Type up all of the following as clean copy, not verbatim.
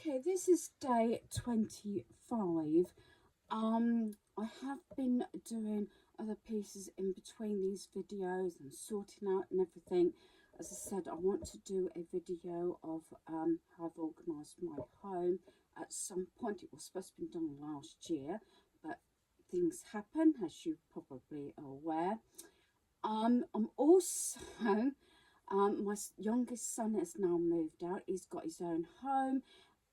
Okay, this is day 25. I have been doing other pieces in between these videos and sorting out and everything. As I said, I want to do a video of how I've organised my home. At some point, it was supposed to be done last year, but things happen, as you probably are aware. I'm also my youngest son has now moved out. He's got his own home,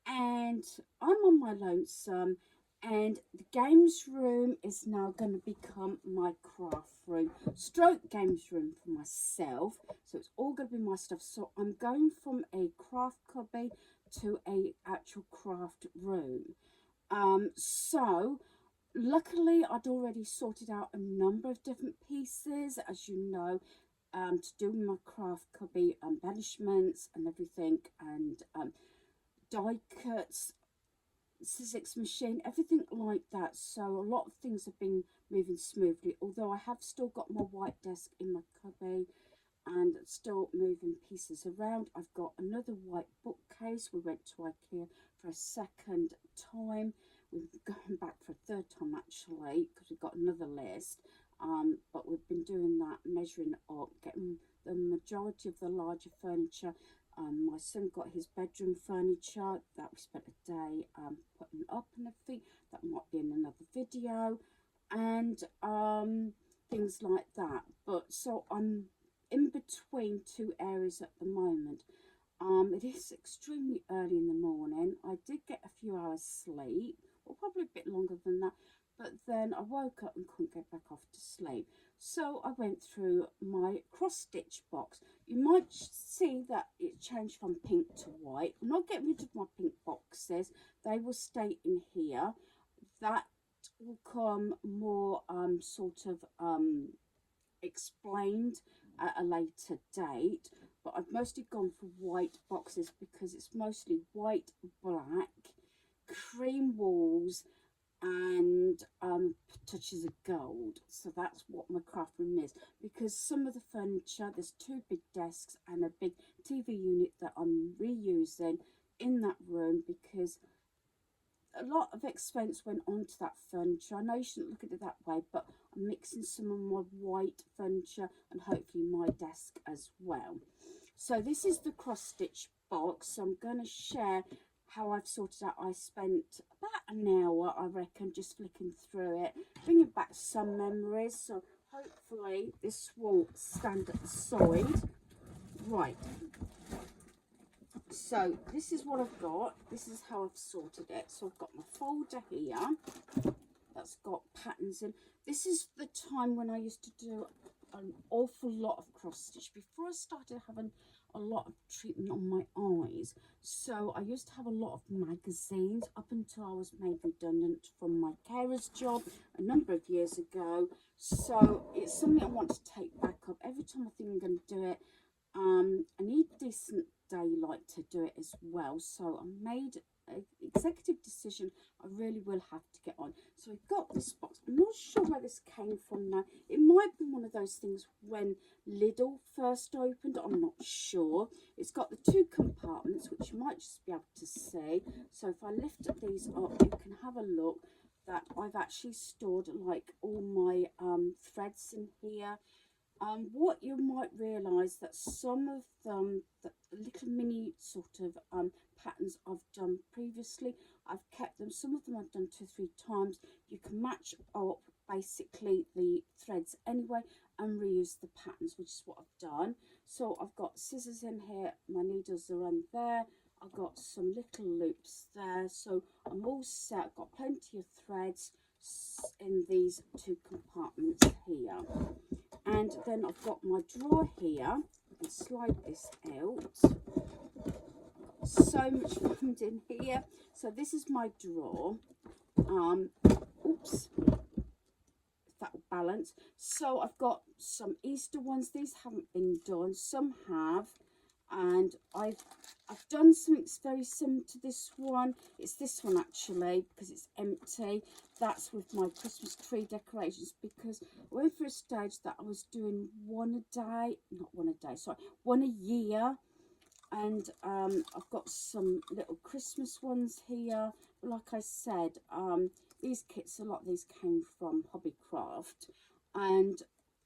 and I'm on my lonesome, and the games room is now going to become my craft room, stroke games room for myself. So it's all going to be my stuff. So I'm going from a craft cubby to a actual craft room. So luckily I'd already sorted out a number of different pieces, as you know, to do my craft cubby, embellishments and everything, and die cuts, Sizzix machine, everything like that. So a lot of things have been moving smoothly, although I have still got my white desk in my cubby and still moving pieces around. I've got another white bookcase. We went to IKEA for a second time. We've gone back for a third time actually, because we've got another list. But we've been doing that, measuring up, getting the majority of the larger furniture. My son got his bedroom furniture that we spent a day putting up and everything. That might be in another video, and things like that. But so I'm in between two areas at the moment. It is extremely early in the morning. I did get a few hours sleep, or probably a bit longer than that, but then I woke up and couldn't get back off to sleep. So I went through my cross stitch box. You might see that it changed from pink to white. I'm not getting rid of my pink boxes. They will stay in here. That will come more sort of explained at a later date, but I've mostly gone for white boxes because it's mostly white, black, cream walls, and touches of gold. So that's what my craft room is, because some of the furniture, there's two big desks and a big TV unit that I'm reusing in that room, because a lot of expense went onto that furniture. I know you shouldn't look at it that way, but I'm mixing some of my white furniture and hopefully my desk as well. So this is the cross stitch box. So I'm going to share how I've sorted out. I spent about an hour, I reckon, just flicking through it, bringing back some memories. So hopefully this will stand at the side. Right. So this is what I've got. This is how I've sorted it. So I've got my folder here that's got patterns in. This is the time when I used to do an awful lot of cross stitch before I started having a lot of treatment on my eyes. So I used to have a lot of magazines up until I was made redundant from my carer's job a number of years ago. So it's something I want to take back up. Every time I think I'm going to do it, I need decent daylight to do it as well. So I made an executive decision. I really will have to get on. So I got this box. I'm not sure where this came from now. It might be one of those things when Lidl first opened. I'm not sure. It's got the two compartments, which you might just be able to see. So if I lift these up, you can have a look that I've actually stored like all my threads in here. What you might realise that some of them, the little mini sort of patterns I've done previously, I've kept them. Some of them I've done 2 or 3 times. You can match up basically the threads anyway and reuse the patterns, which is what I've done. So I've got scissors in here, my needles are on there, I've got some little loops there, so I'm all set. I've got plenty of threads in these 2 compartments here. And then I've got my drawer here. I can slide this out. So much found in here. So this is my drawer. Oops, if that will balance. So I've got some Easter ones. These haven't been done. Some have. And I've done something very similar to this one. It's this one actually, because it's empty. That's with my Christmas tree decorations, because I went through a stage that I was doing one a day, not one a day, sorry, one a year. And I've got some little Christmas ones here. Like I said, these kits, a lot of these came from Hobbycraft, and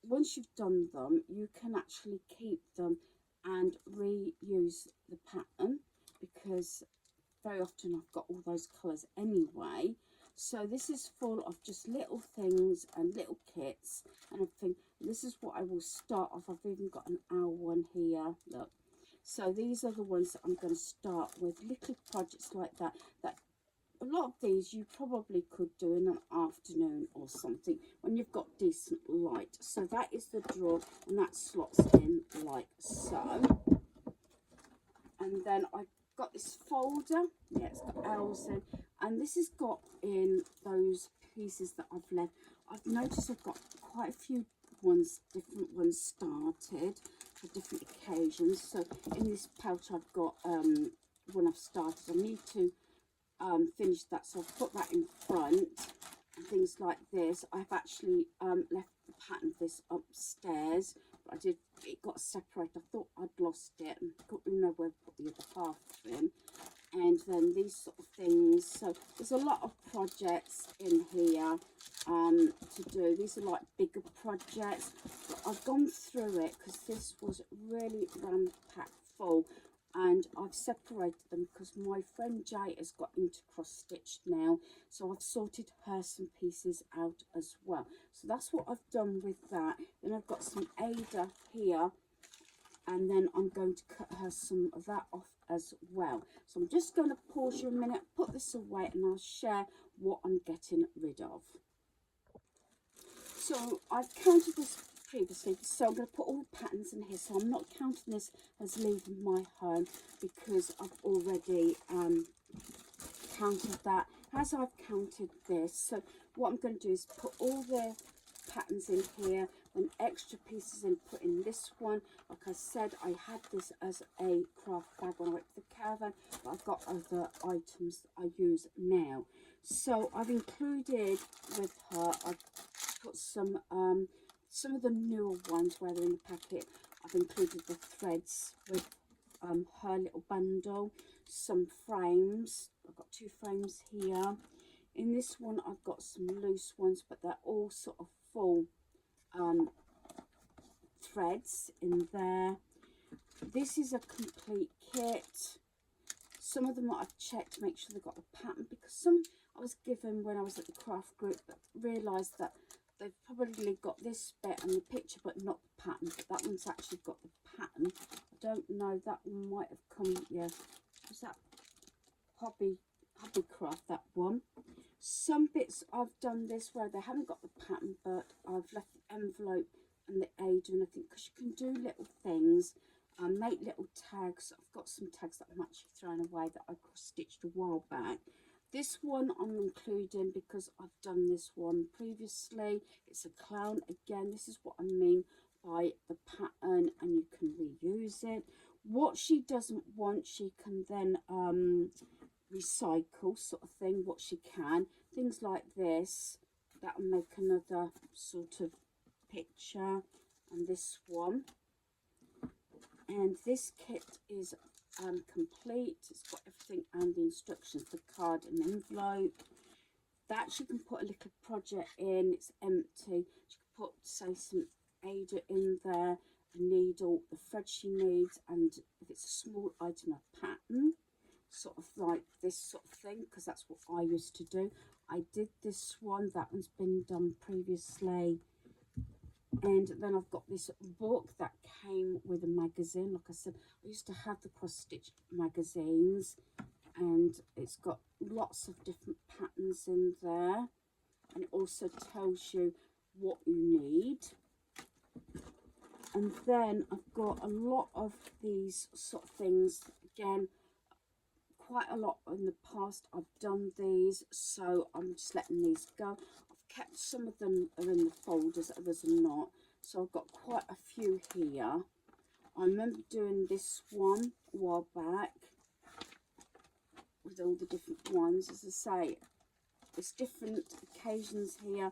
once you've done them, you can actually keep them and reuse the pattern, because very often I've got all those colours anyway. So this is full of just little things and little kits and everything. This is what I will start off. I've even got an owl one here, look. So these are the ones that I'm going to start with, little projects like that. That a lot of these you probably could do in an afternoon or something when you've got decent light. So that is the drawer, and that slots in like so. And then I've got this folder, yeah, it's got owls in, and this has got in those pieces that I've left. I've noticed I've got quite a few ones, different ones started for different occasions. So in this pouch I've got one I've started. I need to finish that, so I've put that in front and things like this. I've actually left the pattern of this upstairs, but I did, it got separated. I thought I'd lost it and couldn't remember where I put the other half in. And then these sort of things. So there's a lot of projects in here to do. These are like bigger projects, but I've gone through it because this was really packed full, and I've separated them because my friend Jay has got into cross stitch now, so I've sorted her some pieces out as well. So that's what I've done with that. Then I've got some Ada here, and then I'm going to cut her some of that off as well. So I'm just going to pause you a minute, put this away, and I'll share what I'm getting rid of. So I've counted this previously, so I'm going to put all the patterns in here. So I'm not counting this as leaving my home because I've already counted that as I've counted this. So what I'm going to do is put all the patterns in here and extra pieces in, put in this one. Like I said, I had this as a craft bag when I went to the caravan, but I've got other items that I use now. So I've included with her, I've put some of the newer ones where they're in the packet. I've included the threads with her little bundle, some frames. I've got 2 frames here. In this one I've got some loose ones, but they're all sort of full threads in there. This is a complete kit. Some of them I've checked to make sure they've got the pattern, because some I was given when I was at the craft group, but realised that they've probably got this bit and the picture but not the pattern. But that one's actually got the pattern. I don't know, that one might have come, yeah, was that Hobbycraft, that one. Some bits I've done this where they haven't got the pattern, but I've left the envelope and the Ada and everything, because you can do little things and make little tags. I've got some tags that I'm actually throwing away that I cross-stitched a while back. This one I'm including because I've done this one previously. It's a clown. Again, this is what I mean by the pattern, and you can reuse it. What she doesn't want, she can then recycle, sort of thing, what she can. Things like this, that will make another sort of picture. And this one. And this kit is complete. It's got everything and the instructions, the card and envelope. That you can put a little project in. It's empty. You can put, say, some Ada in there, a needle, the thread she needs, and if it's a small item, a pattern, sort of like this sort of thing, because that's what I used to do. I did this one. That one's been done previously. And then I've got this book that came with a magazine. Like I said, I used to have the cross-stitch magazines, and it's got lots of different patterns in there, and it also tells you what you need. And then I've got a lot of these sort of things. Again, quite a lot in the past I've done these, so I'm just letting these go. I've kept some of them are in the folders, others are not, so I've got quite a few here. I remember doing this one a while back with all the different ones. As I say, there's different occasions here.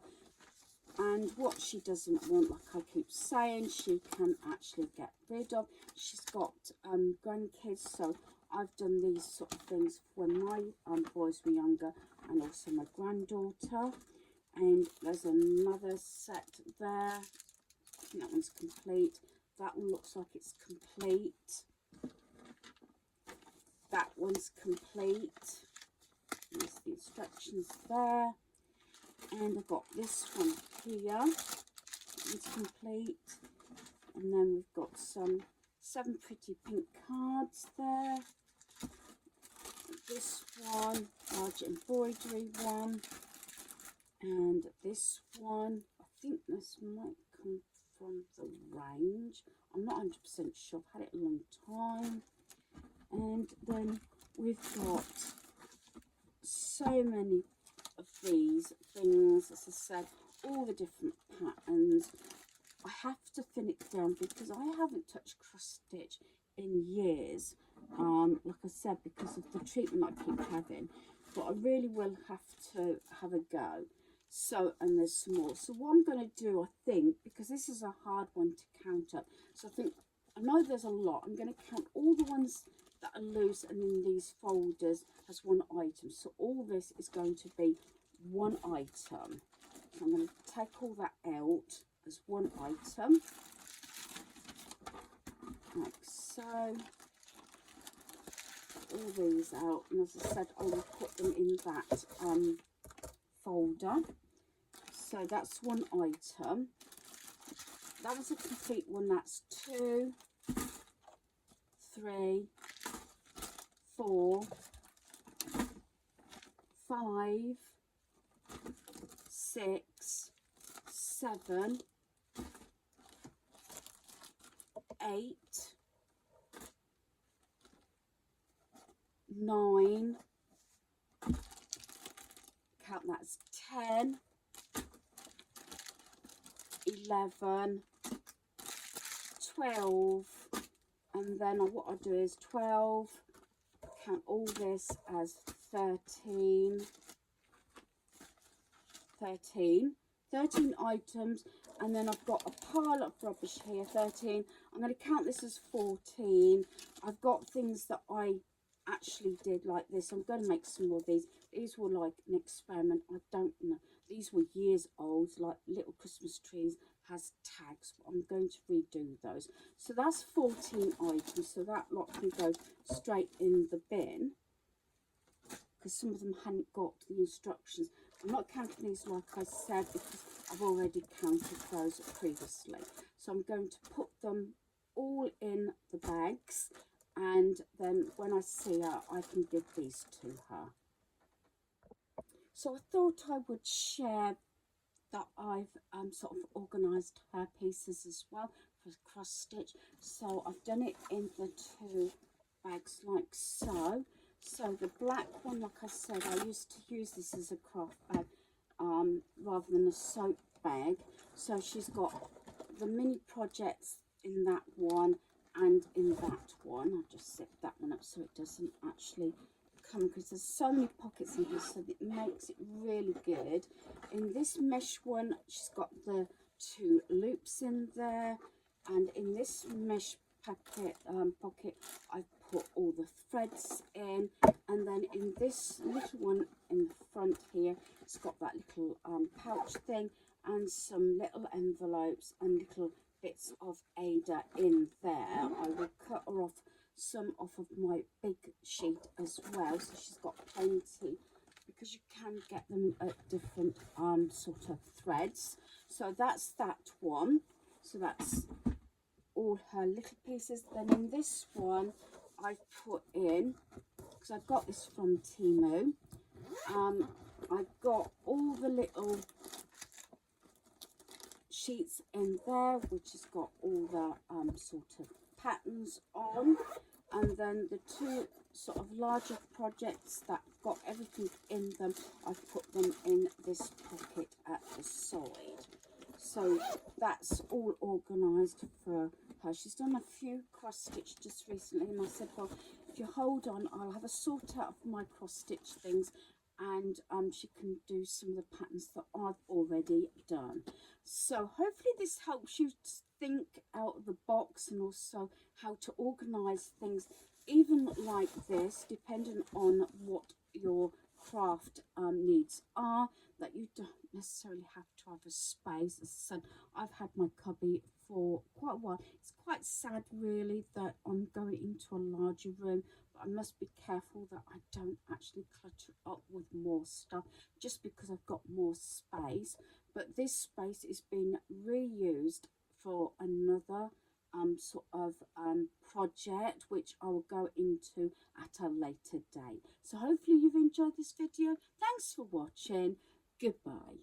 And what she doesn't want, like I keep saying, she can actually get rid of. She's got grandkids, so I've done these sort of things when my boys were younger, and also my granddaughter. And there's another set there. I think that one's complete. That one looks like it's complete. That one's complete. There's the instructions there. And I've got this one here. It's complete. And then we've got some 7 pretty pink cards there. This one, large embroidery one. And this one, I think this might come from the range. I'm not 100% sure. I've had it a long time. And then we've got so many of these things, as I said, all the different patterns. I have to thin it down because I haven't touched cross stitch in years, like I said, because of the treatment I keep having, but I really will have to have a go. So, and there's some more. So what I'm going to do, I think, because this is a hard one to count up, so I know there's a lot. I'm going to count all the ones that are loose and in these folders as one item. So all this is going to be one item. So I'm going to take all that out as one item, like so. All these out, and as I said, I will put them in that folder. So that's one item. That was a complete one. That's 2, 3, 4, 5, 6, 7, 8, 9, count, that's 10, 11, 12, and then what I do is 12, count all this as 13 items, and then I've got a pile of rubbish here, 13. I'm going to count this as 14. I've got things that I actually did like this. I'm going to make some more of these. These were like an experiment. I don't know. These were years old, like little Christmas trees, has tags. I'm going to redo those. So that's 14 items. So that lot can go straight in the bin, because some of them hadn't got the instructions. I'm not counting these like I said because I've already counted those previously. So I'm going to put them all in the bags, and then when I see her, I can give these to her. So I thought I would share that I've sort of organised her pieces as well for cross stitch. So I've done it in the 2 bags like so. So the black one, like I said, I used to use this as a craft bag rather than a soap bag. So she's got the mini projects in that one and in that one. I'll just zip that one up so it doesn't actually come, because there's so many pockets in here, so it makes it really good. In this mesh one, she's got the 2 loops in there, and in this mesh pocket I've put all the threads in, and then in this little one in the front here, it's got that little pouch thing and some little envelopes and little bits of Ada in there. I will cut her off some off of my big sheet as well, so she's got plenty, because you can get them at different sort of threads. So that's that one. So that's all her little pieces. Then in this one I've put in, because I got this from Temu, I've got all the little sheets in there, which has got all the sort of patterns on, and then the 2 sort of larger projects that got everything in them, I've put them in this pocket at the side. So that's all organised for her. She's done a few cross stitch just recently, and I said, well, if you hold on, I'll have a sort out of my cross stitch things, and she can do some of the patterns that I've already done. So hopefully this helps you to think out of the box, and also how to organize things, even like this, depending on what your craft needs are, that you don't necessarily have to have a space. As I said, I've had my cubby for quite a while. It's quite sad really that I'm going into a larger room, but I must be careful that I don't actually clutter up with more stuff just because I've got more space. But this space is being reused for another sort of project, which I will go into at a later date. So hopefully you've enjoyed this video. Thanks for watching. Goodbye.